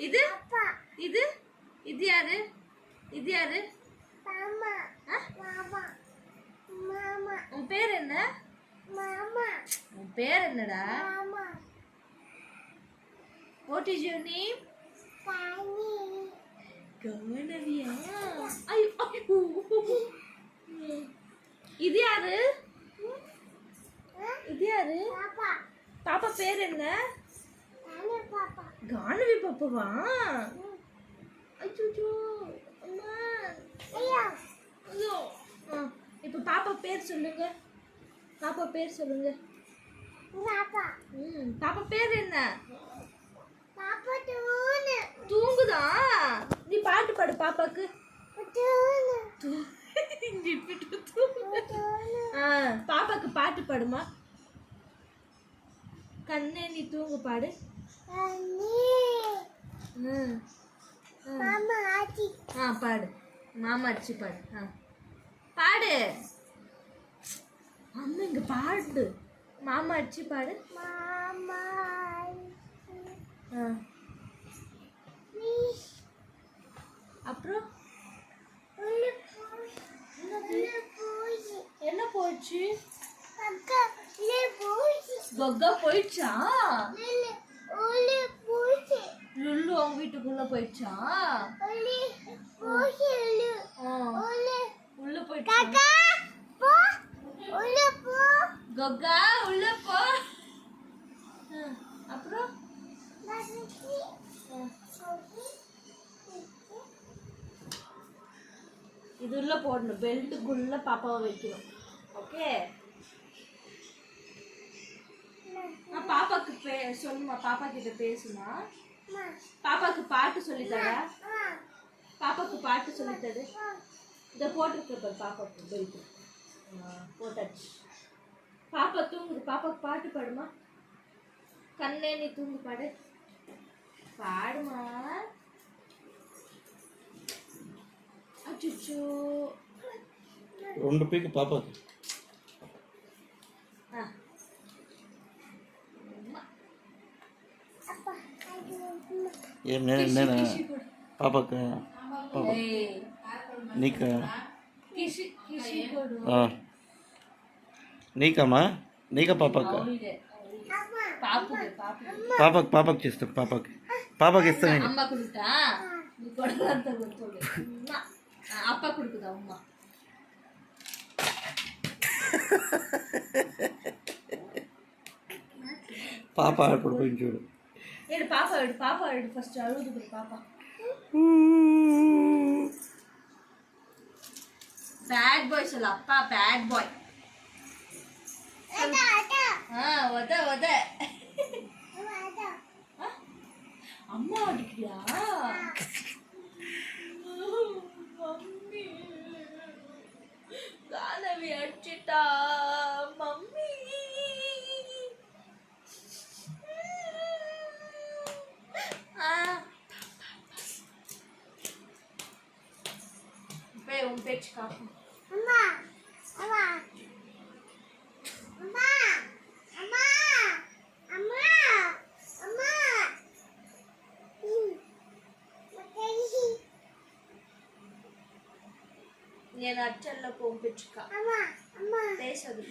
இது இது இது யாரு? இது யாரு? உன் பேர் என்ன? உன் பேர் என்னடா? What is your name? கவனவியா? ஐயோ இது யாரு? இது யாரு? பாப்பா பேர் என்ன? கானவி பாப்பாவா? அச்சோ அம்மா ஐயோ. இப்போ பாப்பா பேர் சொல்லுங்க. பாப்பா பேர் சொல்லுங்க. பாப்பா பேர் என்ன? தூங்குதா? நீ பாட்டு பாடு பாப்பாக்கு. பாப்பாக்கு பாட்டு பாடுமா. கண்ணே நீ தூங்கு பாடு. பாடு. மாமா அடிச்சு பாடு. பாடு. அம்மா இங்க பாடு. மாமா அடிச்சு பாடு. அப்புறம் என்ன போச்சு? கொக்கா போயிடுச்சா? லுல்லு அவங்க வீட்டுக்குள்ள போயிடுச்சா? உள்ள போயிடுச்சா? கொக்கா உள்ள போ. அப்புறம் இது உள்ள போடணும். பெல்ட்டுக்குள்ள பாப்பாவை வைக்கணும். ஓகே. பாப்பாக்கு சொல்லுமா. பாப்பா கிட்ட பேசுமா. பாப்பாக்கு பாட்டு சொல்லித்தரா. பாப்பாக்கு பாட்டு சொல்லித்தரு. இதை போட்டுருக்க பாப்பாக்கு பெல்ட் போட்டாச்சு. பாப்பா தூங்குது. பாப்பாக்கு பாட்டு பாடுமா. கண்ணே நீ தூங்கு பாடு. பாடுமா. அச்சோ 2 பீக்கு பாப்பாக்கு. என்ன பாப்பாக்கு నీకా నీకమ్మా నీకా పాపకు పాపకు పాపకు చేస్తా పాపకి ఇస్తా నేను. పాప ఆడుకోడు పోయి చూడు. పాప ఫస్ట్ అడుగుతుంది పాప. బ్యాడ్ బాయ్ சொல்ல அப்பா பேட் பாய். வத அம்மா அடிக்கிறியா? Mummy கானவி அடிச்சிட்டா mummy. உன் பேச்சு காக்கும். నేను అచ్చల్లో పంపించుక పేసదు.